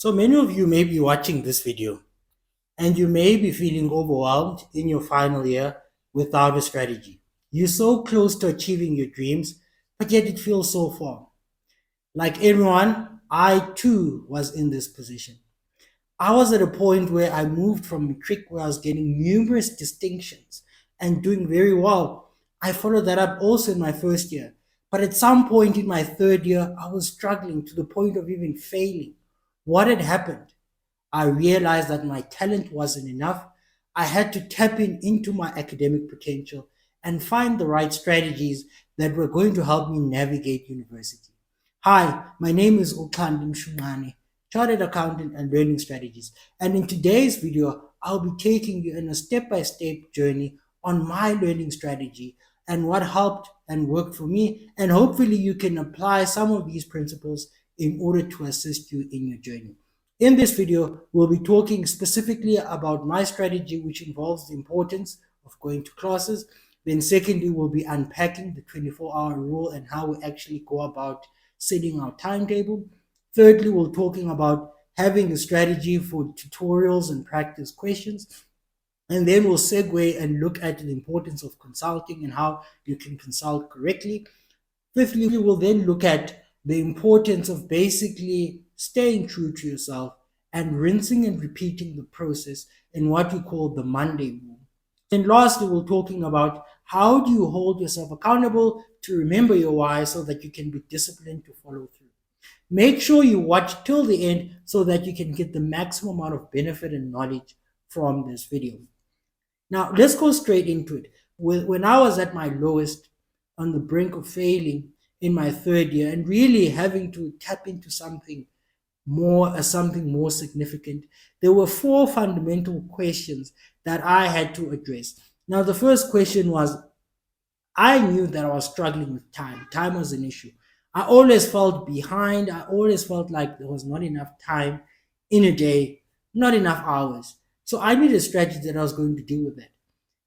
So many of you may be watching this video and you may be feeling overwhelmed in your final year without a strategy. You're so close to achieving your dreams, but yet it feels so far. Like everyone, I too was in this position. I was at a point where I moved from a trick where I was getting numerous distinctions and doing very well. I followed that up also in my first year. But at some point in my third year, I was struggling to the point of even failing. What had happened? I realized that my talent wasn't enough. I had to tap into my academic potential and find the right strategies that were going to help me navigate university. Hi, my name is Okandi Mshungane, Chartered Accountant and Learning Strategies. And in today's video, I'll be taking you in a step-by-step journey on my learning strategy and what helped and worked for me. And hopefully you can apply some of these principles in order to assist you in your journey. In this video, we'll be talking specifically about my strategy, which involves the importance of going to classes. Then secondly, we'll be unpacking the 24-hour rule and how we actually go about setting our timetable. Thirdly, we're talking about having a strategy for tutorials and practice questions. And then we'll segue and look at the importance of consulting and how you can consult correctly. Fifthly, we will then look at the importance of basically staying true to yourself and rinsing and repeating the process in what we call the Monday rule. And lastly, we're talking about how do you hold yourself accountable to remember your why so that you can be disciplined to follow through. Make sure you watch till the end so that you can get the maximum amount of benefit and knowledge from this video. Now, let's go straight into it. When I was at my lowest, on the brink of failing in my third year and really having to tap into something more significant, there were four fundamental questions that I had to address. Now, the first question was, I knew that I was struggling with time. Time was an issue. I always felt behind. I always felt like there was not enough time in a day, not enough hours. So I needed a strategy that I was going to deal with that.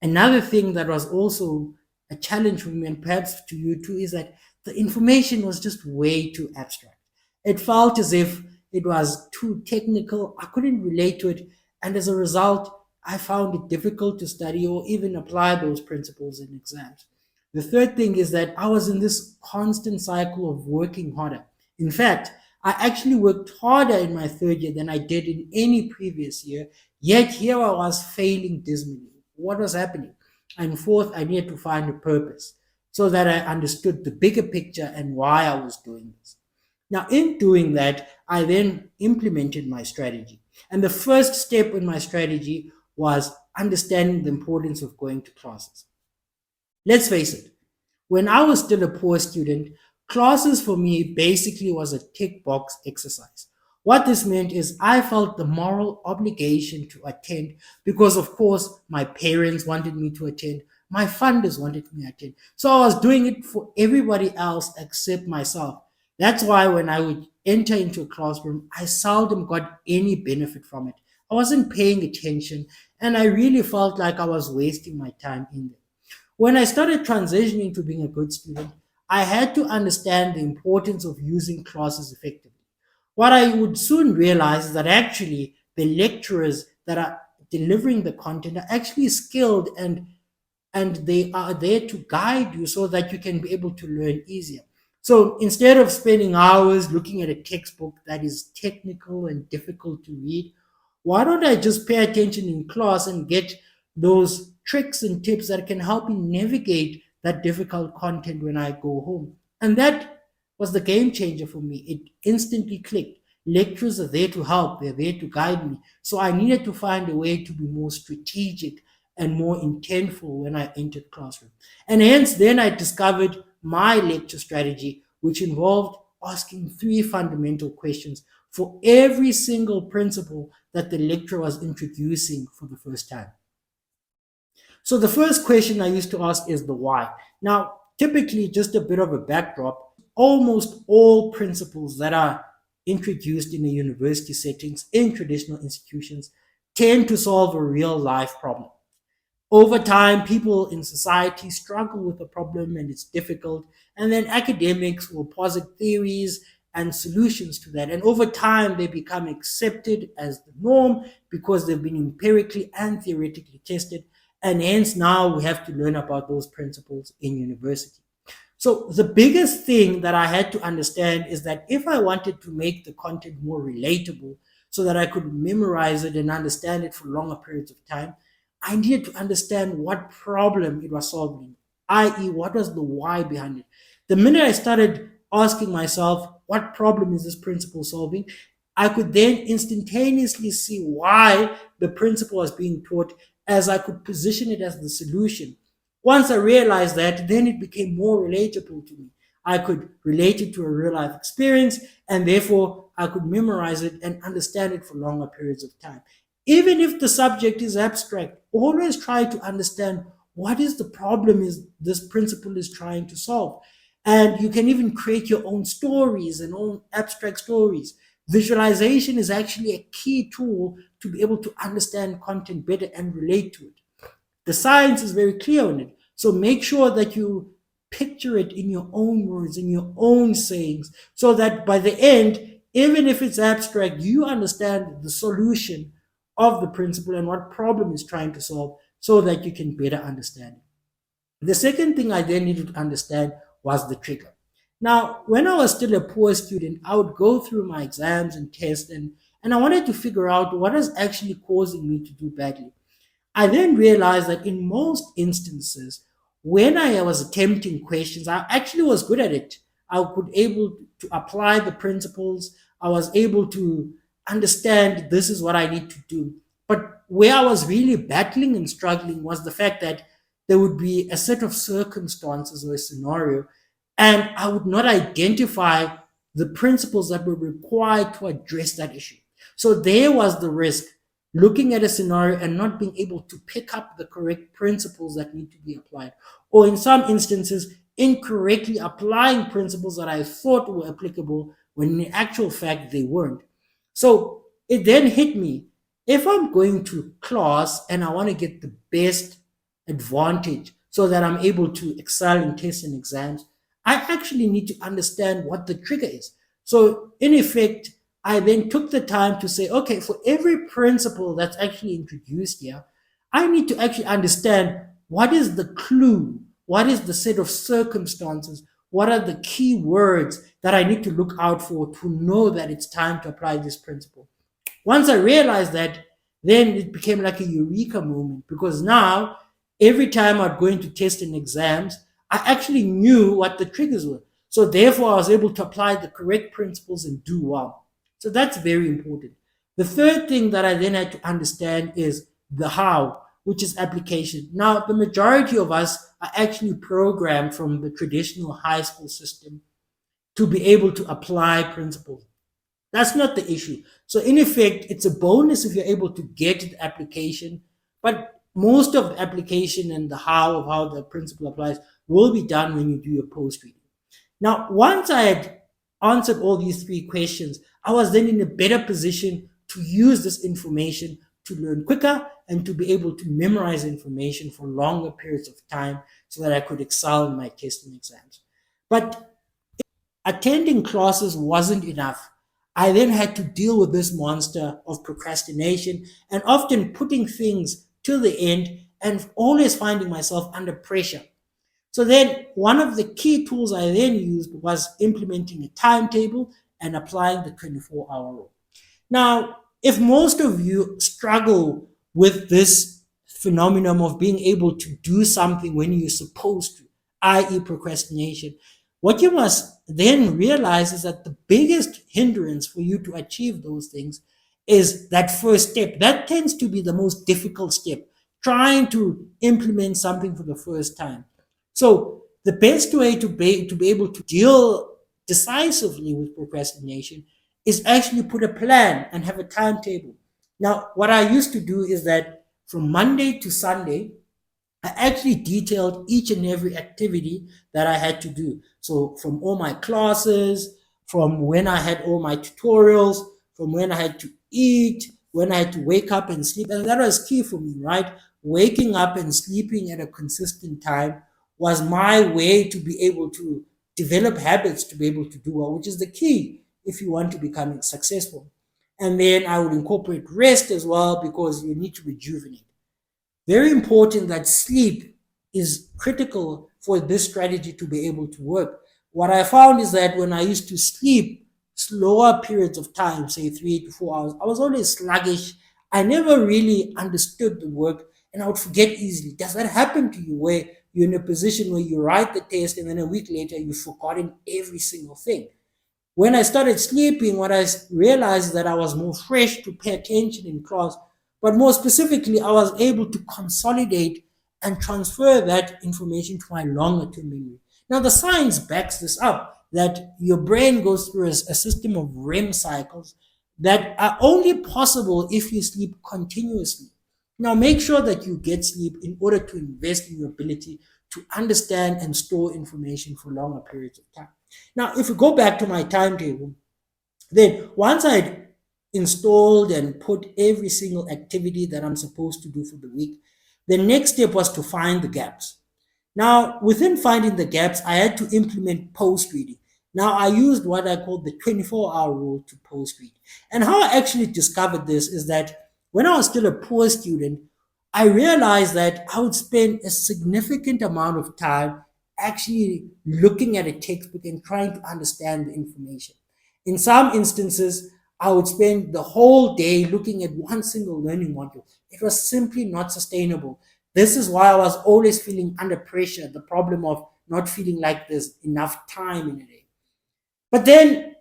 Another thing that was also a challenge for me, and perhaps to you too, is that the information was just way too abstract. It felt as if it was too technical. I couldn't relate to it. And as a result, I found it difficult to study or even apply those principles in exams. The third thing is that I was in this constant cycle of working harder. In fact, I actually worked harder in my third year than I did in any previous year, yet here I was failing dismally. What was happening? And fourth, I needed to find a purpose so that I understood the bigger picture and why I was doing this. Now, in doing that, I then implemented my strategy. And the first step in my strategy was understanding the importance of going to classes. Let's face it, when I was still a poor student, classes for me basically was a tick box exercise. What this meant is I felt the moral obligation to attend because, of course, my parents wanted me to attend, my funders wanted me to attend. So I was doing it for everybody else except myself. That's why when I would enter into a classroom, I seldom got any benefit from it. I wasn't paying attention, and I really felt like I was wasting my time in there. When I started transitioning to being a good student, I had to understand the importance of using classes effectively. What I would soon realize is that actually the lecturers that are delivering the content are actually skilled and they are there to guide you so that you can be able to learn easier. So instead of spending hours looking at a textbook that is technical and difficult to read, why don't I just pay attention in class and get those tricks and tips that can help me navigate that difficult content when I go home? And that was the game changer for me. It instantly clicked. Lecturers are there to help, they're there to guide me. So I needed to find a way to be more strategic and more intentful when I entered classroom. And hence, then I discovered my lecture strategy, which involved asking three fundamental questions for every single principle that the lecturer was introducing for the first time. So the first question I used to ask is the why. Now, typically, just a bit of a backdrop, almost all principles that are introduced in a university settings in traditional institutions tend to solve a real life problem. Over time, people in society struggle with a problem and it's difficult, and then academics will posit theories and solutions to that. And over time, they become accepted as the norm because they've been empirically and theoretically tested. And hence, now we have to learn about those principles in university. So the biggest thing that I had to understand is that if I wanted to make the content more relatable so that I could memorize it and understand it for longer periods of time, I needed to understand what problem it was solving, i.e., what was the why behind it. The minute I started asking myself, what problem is this principle solving? I could then instantaneously see why the principle was being taught, as I could position it as the solution. Once I realized that, then it became more relatable to me. I could relate it to a real life experience, and therefore I could memorize it and understand it for longer periods of time. Even if the subject is abstract, always try to understand what is the problem is this principle is trying to solve. And you can even create your own stories and own abstract stories. Visualization is actually a key tool to be able to understand content better and relate to it. The science is very clear on it. So make sure that you picture it in your own words, in your own sayings, so that by the end, even if it's abstract, you understand the solution of the principle and what problem it's trying to solve so that you can better understand it. The second thing I then needed to understand was the trigger. Now, when I was still a poor student, I would go through my exams and tests, and I wanted to figure out what is actually causing me to do badly. I then realized that in most instances, when I was attempting questions, I actually was good at it. I could able to apply the principles. I was able to understand this is what I need to do. But where I was really battling and struggling was the fact that there would be a set of circumstances or a scenario, and I would not identify the principles that were required to address that issue. So there was the risk, looking at a scenario and not being able to pick up the correct principles that need to be applied, or in some instances, incorrectly applying principles that I thought were applicable when in actual fact they weren't. So it then hit me, if I'm going to class and I want to get the best advantage so that I'm able to excel in tests and exams, I actually need to understand what the trigger is. So, in effect, I then took the time to say, okay, for every principle that's actually introduced here, I need to actually understand what is the clue, what is the set of circumstances, what are the key words that I need to look out for to know that it's time to apply this principle. Once I realized that, then it became like a eureka moment because now every time I'd go into tests and exams, I actually knew what the triggers were. So therefore, I was able to apply the correct principles and do well. So that's very important. The third thing that I then had to understand is the how, which is application. Now, the majority of us are actually programmed from the traditional high school system to be able to apply principles. That's not the issue. So in effect, it's a bonus if you're able to get the application, but most of the application and the how of how the principle applies will be done when you do your post reading. Now, once I had answered all these three questions, I was then in a better position to use this information to learn quicker and to be able to memorize information for longer periods of time so that I could excel in my testing exams. But attending classes wasn't enough. I then had to deal with this monster of procrastination and often putting things to the end and always finding myself under pressure. So then one of the key tools I then used was implementing a timetable and applying the 24-hour rule. Now, if most of you struggle with this phenomenon of being able to do something when you're supposed to, i.e., procrastination, what you must then realize is that the biggest hindrance for you to achieve those things is that first step. That tends to be the most difficult step, trying to implement something for the first time. So the best way to be able to deal decisively with procrastination is actually put a plan and have a timetable. Now, what I used to do is that from Monday to Sunday, I actually detailed each and every activity that I had to do. So from all my classes, from when I had all my tutorials, from when I had to eat, when I had to wake up and sleep. And that was key for me, right? Waking up and sleeping at a consistent time was my way to be able to develop habits to be able to do well, which is the key if you want to become successful. And then I would incorporate rest as well because you need to rejuvenate. Very important that sleep is critical for this strategy to be able to work. What I found is that when I used to sleep slower periods of time, say 3 to 4 hours, I was always sluggish. I never really understood the work and I would forget easily. Does that happen to you where you're in a position where you write the test and then a week later you've forgotten every single thing? When I started sleeping, what I realized that I was more fresh to pay attention in class, but more specifically, I was able to consolidate and transfer that information to my longer term memory. Now, the science backs this up that your brain goes through a system of REM cycles that are only possible if you sleep continuously. Now, make sure that you get sleep in order to invest in your ability to understand and store information for longer periods of time. Now, if we go back to my timetable, then once I'd installed and put every single activity that I'm supposed to do for the week, the next step was to find the gaps. Now, within finding the gaps, I had to implement post reading. Now, I used what I call the 24-hour rule to post read. And how I actually discovered this is that when I was still a poor student, I realized that I would spend a significant amount of time actually looking at a textbook and trying to understand the information. In some instances, I would spend the whole day looking at one single learning module. It was simply not sustainable. This is why I was always feeling under pressure, the problem of not feeling like there's enough time in a day. But then,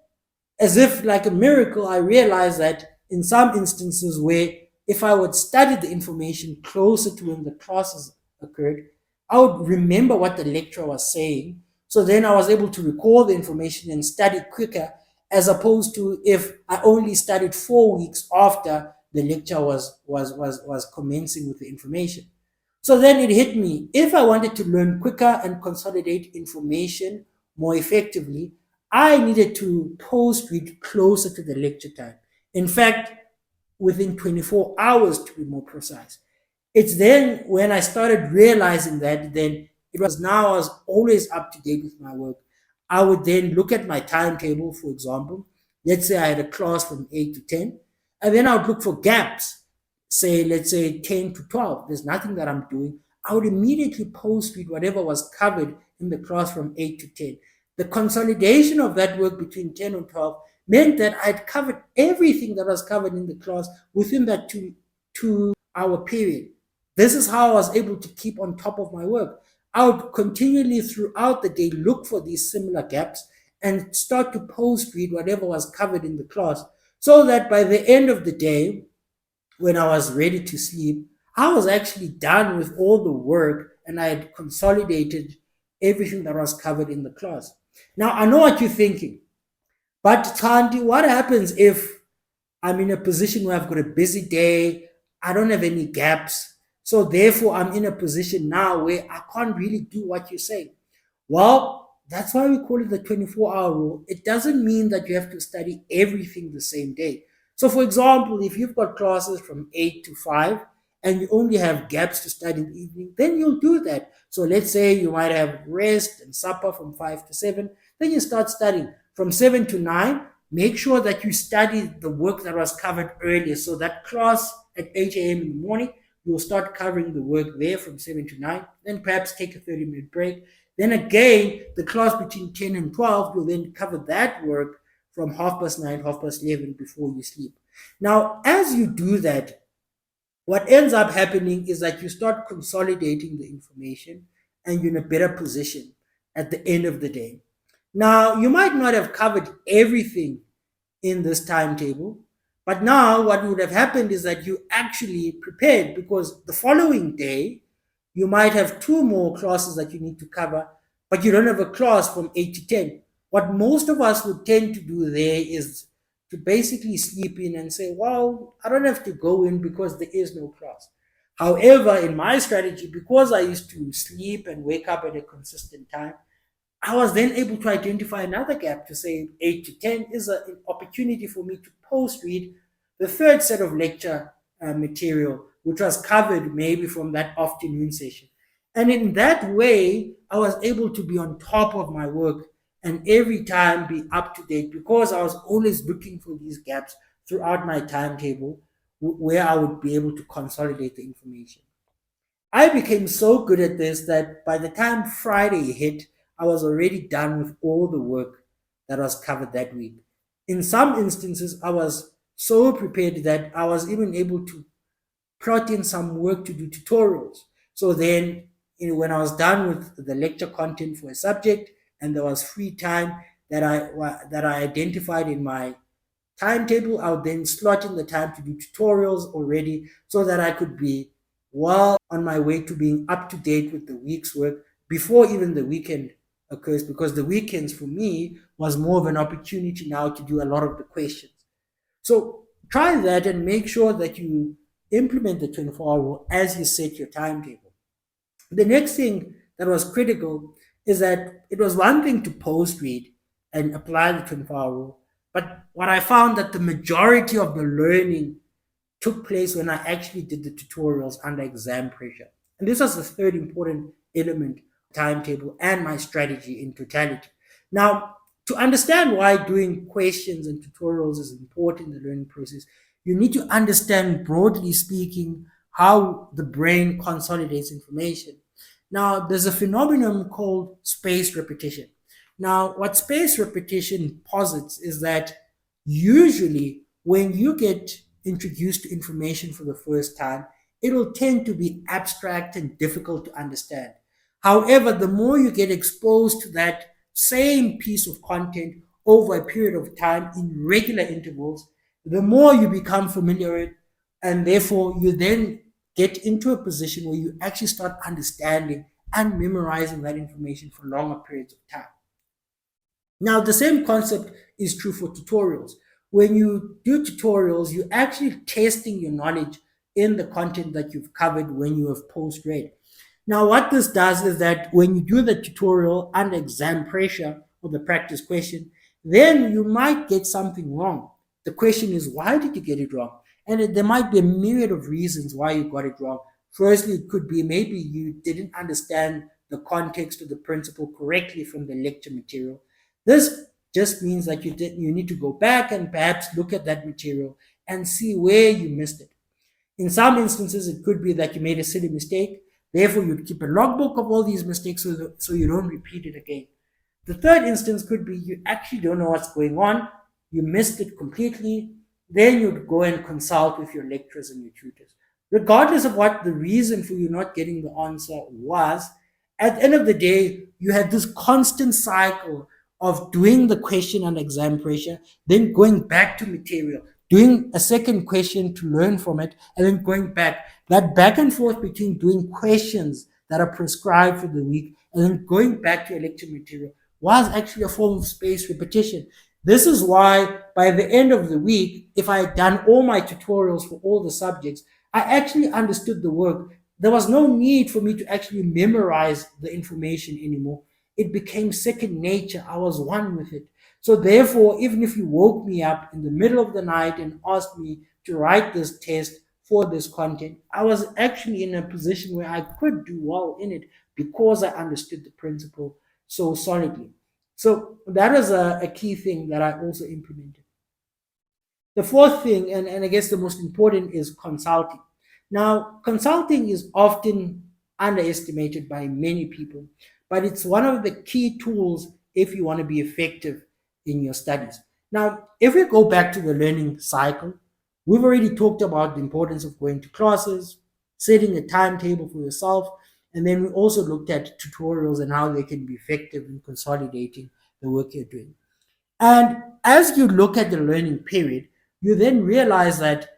as if like a miracle, I realized that in some instances where if I would study the information closer to when the classes occurred, I would remember what the lecturer was saying. So then I was able to recall the information and study quicker, as opposed to if I only studied 4 weeks after the lecture was commencing with the information. So then it hit me. If I wanted to learn quicker and consolidate information more effectively, I needed to post read closer to the lecture time. In fact, within 24 hours to be more precise. It's then when I started realizing that, then it was now I was always up to date with my work. I would then look at my timetable, for example. Let's say I had a class from 8 to 10, and then I would look for gaps, say, let's say 10 to 12. There's nothing that I'm doing. I would immediately post read whatever was covered in the class from 8 to 10. The consolidation of that work between 10 and 12 meant that I'd covered everything that was covered in the class within that two-hour period. This is how I was able to keep on top of my work. I would continually throughout the day look for these similar gaps and start to post read whatever was covered in the class so that by the end of the day, when I was ready to sleep, I was actually done with all the work and I had consolidated everything that was covered in the class. Now, I know what you're thinking, but Tanti, what happens if I'm in a position where I've got a busy day, I don't have any gaps, so therefore I'm in a position now where I can't really do what you say? Well, that's why we call it the 24-hour rule. It doesn't mean that you have to study everything the same day. So, for example, if you've got classes from 8 to 5 and you only have gaps to study in the evening, then you'll do that. So, let's say you might have rest and supper from 5 to 7, then you start studying. From 7 to 9, make sure that you study the work that was covered earlier. So, that class at 8 a.m. in the morning, you'll start covering the work there from 7 to 9, then perhaps take a 30-minute break. Then again, the class between 10 and 12 will then cover that work from 9:30, 11:30 before you sleep. Now, as you do that, what ends up happening is that you start consolidating the information and you're in a better position at the end of the day. Now, you might not have covered everything in this timetable, but now what would have happened is that you actually prepared because the following day, you might have two more classes that you need to cover, but you don't have a class from 8 to 10. What most of us would tend to do there is to basically sleep in and say, well, I don't have to go in because there is no class. However, in my strategy, because I used to sleep and wake up at a consistent time, I was then able to identify another gap to say 8 to 10 is an opportunity for me to post read the third set of lecture material, which was covered maybe from that afternoon session. And in that way, I was able to be on top of my work and every time be up to date, because I was always looking for these gaps throughout my timetable where I would be able to consolidate the information. I became so good at this that by the time Friday hit, I was already done with all the work that was covered that week. In some instances, I was so prepared that I was even able to plot in some work to do tutorials. So then, when I was done with the lecture content for a subject and there was free time that I identified in my timetable, I would then slot in the time to do tutorials already so that I could be well on my way to being up to date with the week's work before even the weekend occurs, because the weekends for me was more of an opportunity now to do a lot of the questions. So try that and make sure that you implement the 24-hour rule as you set your timetable. The next thing that was critical is that it was one thing to post read and apply the 24-hour rule, but what I found that the majority of the learning took place when I actually did the tutorials under exam pressure. And this was the third important element, timetable and my strategy in totality. Now, to understand why doing questions and tutorials is important in the learning process, you need to understand, broadly speaking, how the brain consolidates information. Now, there's a phenomenon called spaced repetition. Now, what spaced repetition posits is that usually when you get introduced to information for the first time, it'll tend to be abstract and difficult to understand. However, the more you get exposed to that same piece of content over a period of time in regular intervals, the more you become familiar with, and therefore you then get into a position where you actually start understanding and memorizing that information for longer periods of time. Now, the same concept is true for tutorials. When you do tutorials, you're actually testing your knowledge in the content that you've covered when you have post read. Now, what this does is that when you do the tutorial under exam pressure or the practice question, then you might get something wrong. The question is, why did you get it wrong? And there might be a myriad of reasons why you got it wrong. Firstly, it could be maybe you didn't understand the context or the principle correctly from the lecture material. This just means that you need to go back and perhaps look at that material and see where you missed it. In some instances, it could be that you made a silly mistake. Therefore, you'd keep a logbook of all these mistakes so you don't repeat it again. The third instance could be you actually don't know what's going on. You missed it completely. Then you'd go and consult with your lecturers and your tutors. Regardless of what the reason for you not getting the answer was, at the end of the day, you had this constant cycle of doing the question under exam pressure, then going back to material, doing a second question to learn from it, and then going back. That back and forth between doing questions that are prescribed for the week and then going back to your lecture material was actually a form of spaced repetition. This is why by the end of the week, if I had done all my tutorials for all the subjects, I actually understood the work. There was no need for me to actually memorize the information anymore. It became second nature. I was one with it. So therefore, even if you woke me up in the middle of the night and asked me to write this test for this content, I was actually in a position where I could do well in it because I understood the principle so solidly. So that is a key thing that I also implemented. The fourth thing, and I guess the most important, is consulting. Now, consulting is often underestimated by many people, but it's one of the key tools if you want to be effective in your studies. Now, if we go back to the learning cycle, we've already talked about the importance of going to classes, setting a timetable for yourself, and then we also looked at tutorials and how they can be effective in consolidating the work you're doing. And as you look at the learning period, you then realize that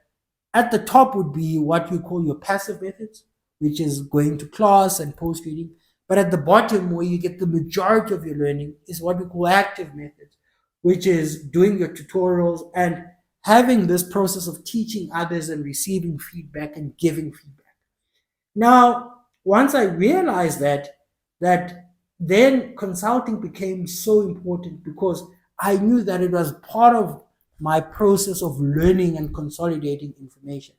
at the top would be what we call your passive methods, which is going to class and post reading. But at the bottom, where you get the majority of your learning, is what we call active methods, which is doing your tutorials and having this process of teaching others and receiving feedback and giving feedback. Now, once I realized that then consulting became so important because I knew that it was part of my process of learning and consolidating information.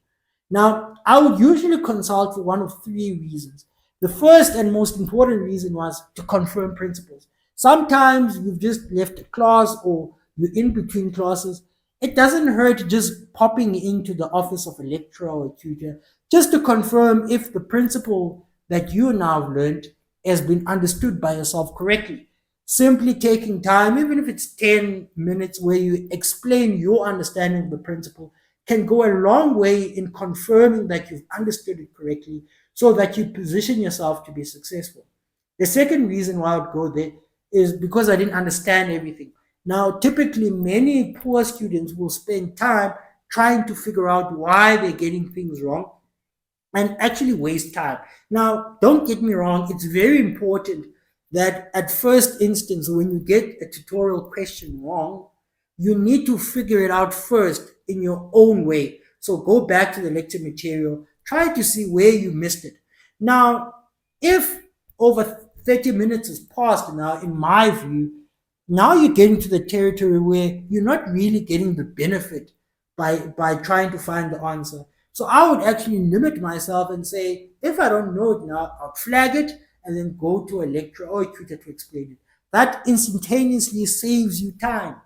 Now, I would usually consult for one of three reasons. The first and most important reason was to confirm principles. Sometimes you've just left a class or you're in between classes. It doesn't hurt just popping into the office of a lecturer or a tutor just to confirm if the principle that you now learned has been understood by yourself correctly. Simply taking time, even if it's 10 minutes, where you explain your understanding of the principle, can go a long way in confirming that you've understood it correctly so that you position yourself to be successful. The second reason why I would go there is because I didn't understand everything. Now, typically, many poor students will spend time trying to figure out why they're getting things wrong and actually waste time. Now, don't get me wrong, it's very important that at first instance, when you get a tutorial question wrong, you need to figure it out first in your own way. So go back to the lecture material, try to see where you missed it. Now, if over 30 minutes has passed now, in my view, now you're getting to the territory where you're not really getting the benefit by trying to find the answer. So I would actually limit myself and say, if I don't know it now, I'll flag it and then go to a lecturer or a tutor to explain it. That instantaneously saves you time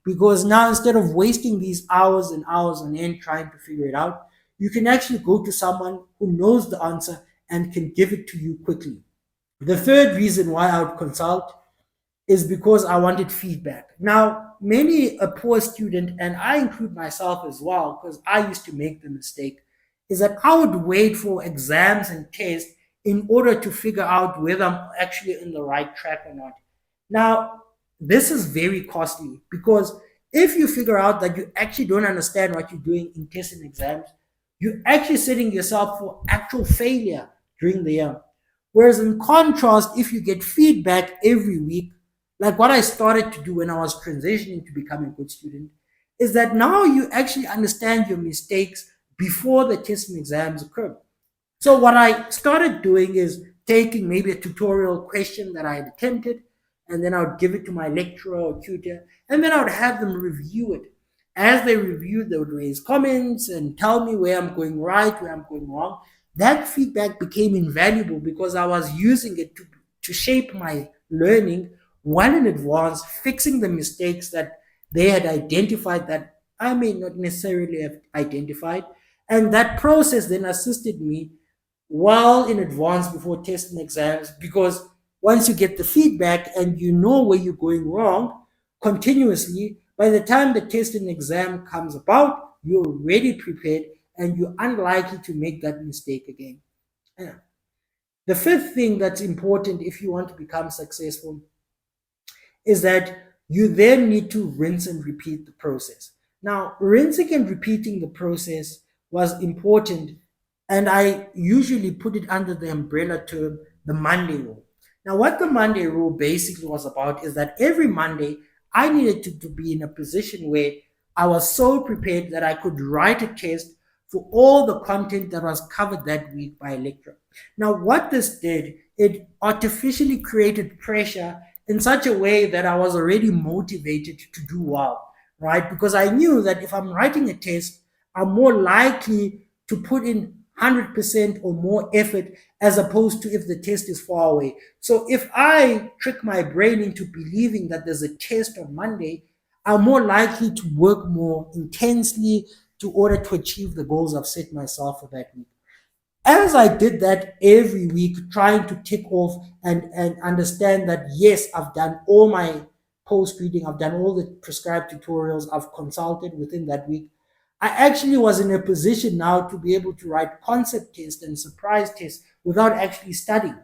because now instead of wasting these hours and hours on end trying to figure it out, you can actually go to someone who knows the answer and can give it to you quickly. The third reason why I would consult is because I wanted feedback. Now, many a poor student, and I include myself as well, because I used to make the mistake, is that I would wait for exams and tests in order to figure out whether I'm actually in the right track or not. Now, this is very costly because if you figure out that you actually don't understand what you're doing in tests and exams, you're actually setting yourself for actual failure during the year. Whereas in contrast, if you get feedback every week, like what I started to do when I was transitioning to becoming a good student, is that now you actually understand your mistakes before the tests and exams occur. So what I started doing is taking maybe a tutorial question that I had attempted, and then I would give it to my lecturer or tutor, and then I would have them review it. As they reviewed, they would raise comments and tell me where I'm going right, where I'm going wrong. That feedback became invaluable because I was using it to shape my learning well in advance, fixing the mistakes that they had identified that I may not necessarily have identified. And that process then assisted me well in advance before tests and exams because once you get the feedback and you know where you're going wrong continuously, by the time the test and exam comes about, you're already prepared and you're unlikely to make that mistake again. Yeah. The fifth thing that's important if you want to become successful is that you then need to rinse and repeat the process. Now, rinsing and repeating the process was important, and I usually put it under the umbrella term the Monday rule. Now, what the Monday rule basically was about is that every Monday I needed to be in a position where I was so prepared that I could write a test for all the content that was covered that week by a lecturer. Now, what this did, it artificially created pressure in such a way that I was already motivated to do well, right? Because I knew that if I'm writing a test, I'm more likely to put in 100% or more effort as opposed to if the test is far away. So if I trick my brain into believing that there's a test on Monday, I'm more likely to work more intensely to order to achieve the goals I've set myself for that week. As I did that every week, trying to tick off and understand that, yes, I've done all my post reading, I've done all the prescribed tutorials, I've consulted within that week. I actually was in a position now to be able to write concept tests and surprise tests without actually studying.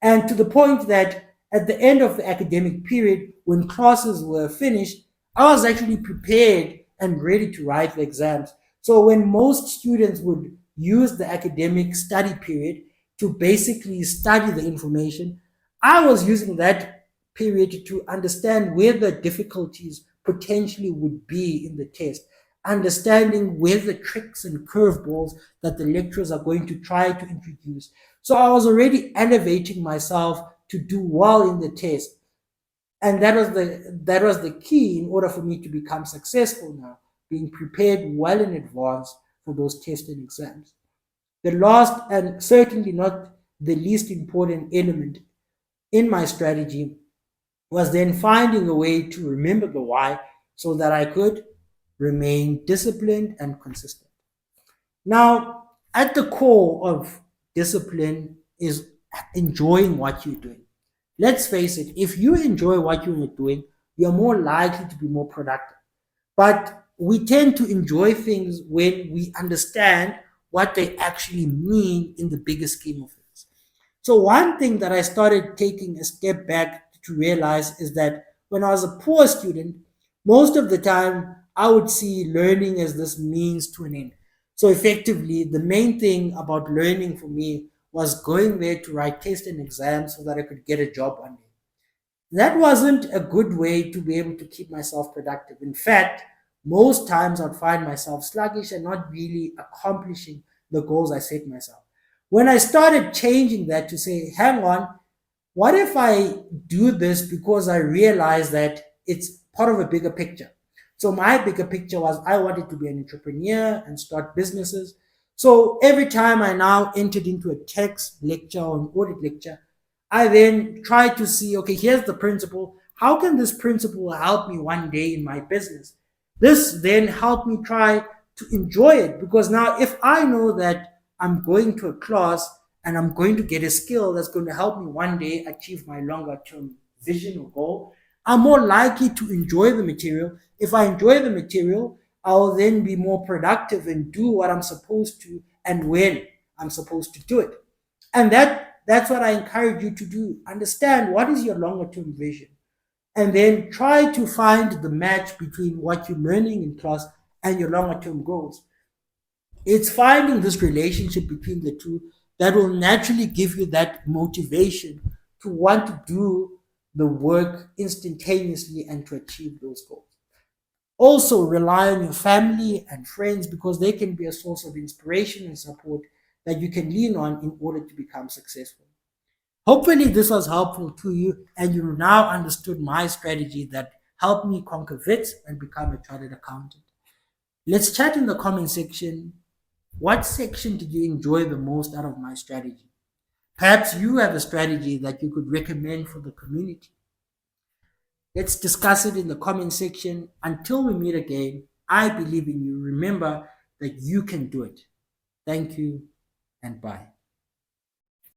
And to the point that at the end of the academic period, when classes were finished, I was actually prepared and ready to write the exams. So when most students would use the academic study period to basically study the information, I was using that period to understand where the difficulties potentially would be in the test, understanding where the tricks and curveballs that the lecturers are going to try to introduce. So I was already elevating myself to do well in the test. And that was the key in order for me to become successful now, being prepared well in advance for those tests and exams. The last and certainly not the least important element in my strategy was then finding a way to remember the why so that I could remain disciplined and consistent. Now, at the core of discipline is enjoying what you're doing. Let's face it, if you enjoy what you're doing, you're more likely to be more productive. But we tend to enjoy things when we understand what they actually mean in the bigger scheme of things. So, one thing that I started taking a step back to realize is that when I was a poor student, most of the time I would see learning as this means to an end. So, effectively, the main thing about learning for me was going there to write tests and exams so that I could get a job one day. That wasn't a good way to be able to keep myself productive. In fact, most times I'd find myself sluggish and not really accomplishing the goals I set myself. When I started changing that to say, hang on, what if I do this because I realize that it's part of a bigger picture? So my bigger picture was I wanted to be an entrepreneur and start businesses. So every time I now entered into a text lecture or an audit lecture, I then try to see, okay, here's the principle. How can this principle help me one day in my business? This then helped me try to enjoy it because now if I know that I'm going to a class and I'm going to get a skill that's going to help me one day achieve my longer term vision or goal, I'm more likely to enjoy the material. If I enjoy the material, I'll then be more productive and do what I'm supposed to and when I'm supposed to do it. And that's what I encourage you to do. Understand what is your longer term vision and then try to find the match between what you're learning in class and your longer term goals. It's finding this relationship between the two that will naturally give you that motivation to want to do the work instantaneously and to achieve those goals. Also, rely on your family and friends because they can be a source of inspiration and support that you can lean on in order to become successful. Hopefully, this was helpful to you and you now understood my strategy that helped me conquer Wits and become a chartered accountant. Let's chat in the comment section. What section did you enjoy the most out of my strategy? Perhaps you have a strategy that you could recommend for the community. Let's discuss it in the comment section. Until we meet again, I believe in you. Remember that you can do it. Thank you and bye.